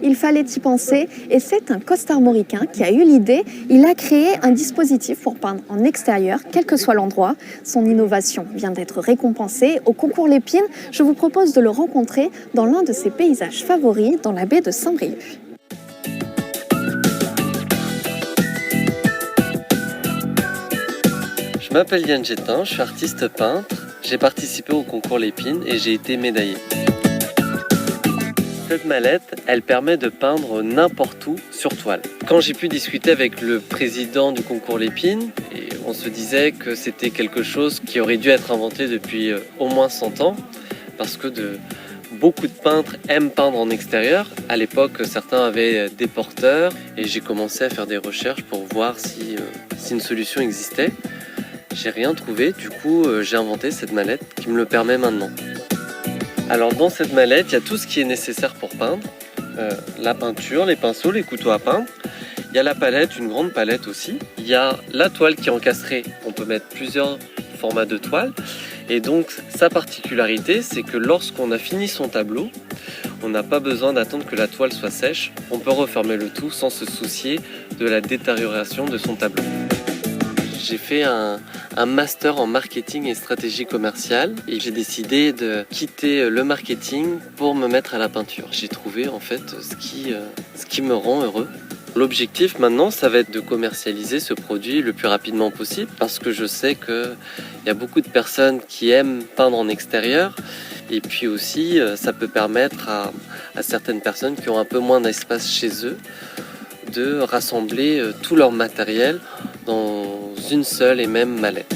il fallait y penser et c'est un costarmoricain qui a eu l'idée. Il a créé un dispositif pour peindre en extérieur, quel que soit l'endroit. Son innovation vient d'être récompensée au concours Lépine. Je vous propose de le rencontrer dans l'un de ses paysages favoris, dans la baie de Saint-Brieuc. Je m'appelle Yann Gétin, je suis artiste peintre. J'ai participé au concours Lépine et j'ai été médaillé. Cette mallette, elle permet de peindre n'importe où sur toile. Quand j'ai pu discuter avec le président du concours Lépine, et on se disait que c'était quelque chose qui aurait dû être inventé depuis au moins 100 ans, parce que beaucoup de peintres aiment peindre en extérieur. À l'époque, certains avaient des porteurs et j'ai commencé à faire des recherches pour voir si une solution existait. J'ai rien trouvé, du coup j'ai inventé cette mallette qui me le permet maintenant. Alors dans cette mallette, il y a tout ce qui est nécessaire pour peindre. La peinture, les pinceaux, les couteaux à peindre. Il y a la palette, une grande palette aussi. Il y a la toile qui est encastrée. On peut mettre plusieurs formats de toile. Et donc sa particularité, c'est que lorsqu'on a fini son tableau, on n'a pas besoin d'attendre que la toile soit sèche. On peut refermer le tout sans se soucier de la détérioration de son tableau. J'ai fait un master en marketing et stratégie commerciale et j'ai décidé de quitter le marketing pour me mettre à la peinture. J'ai trouvé en fait ce qui me rend heureux. L'objectif maintenant, ça va être de commercialiser ce produit le plus rapidement possible parce que je sais qu'il y a beaucoup de personnes qui aiment peindre en extérieur et puis aussi ça peut permettre à certaines personnes qui ont un peu moins d'espace chez eux de rassembler tout leur matériel dans une seule et même mallette.